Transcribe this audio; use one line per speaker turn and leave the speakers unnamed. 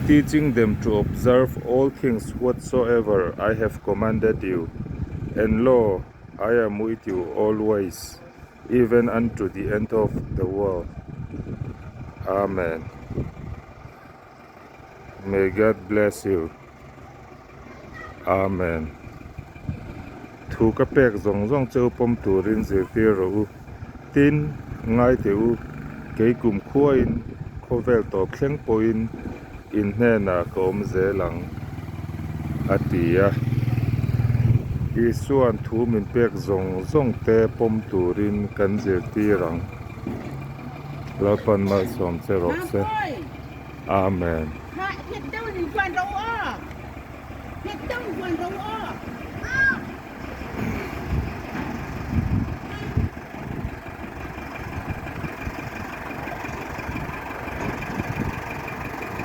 teaching them to observe all things whatsoever I have commanded you. And lo, I am with you always, even unto the end of the world. Amen. May God bless you. Amen. Thu ka pek zong zong cheu pom turin zir tir ro tin ngai teu ke kum khuain khovel to thleng poin in hna ka om zelang atia isuan thu min pek zong zong te pom turin kan zir tirang lapan mal som se rok se. Amen.
Hãy subscribe cho kênh Ghiền Mì Gõ để không bỏ lỡ những video hấp dẫn.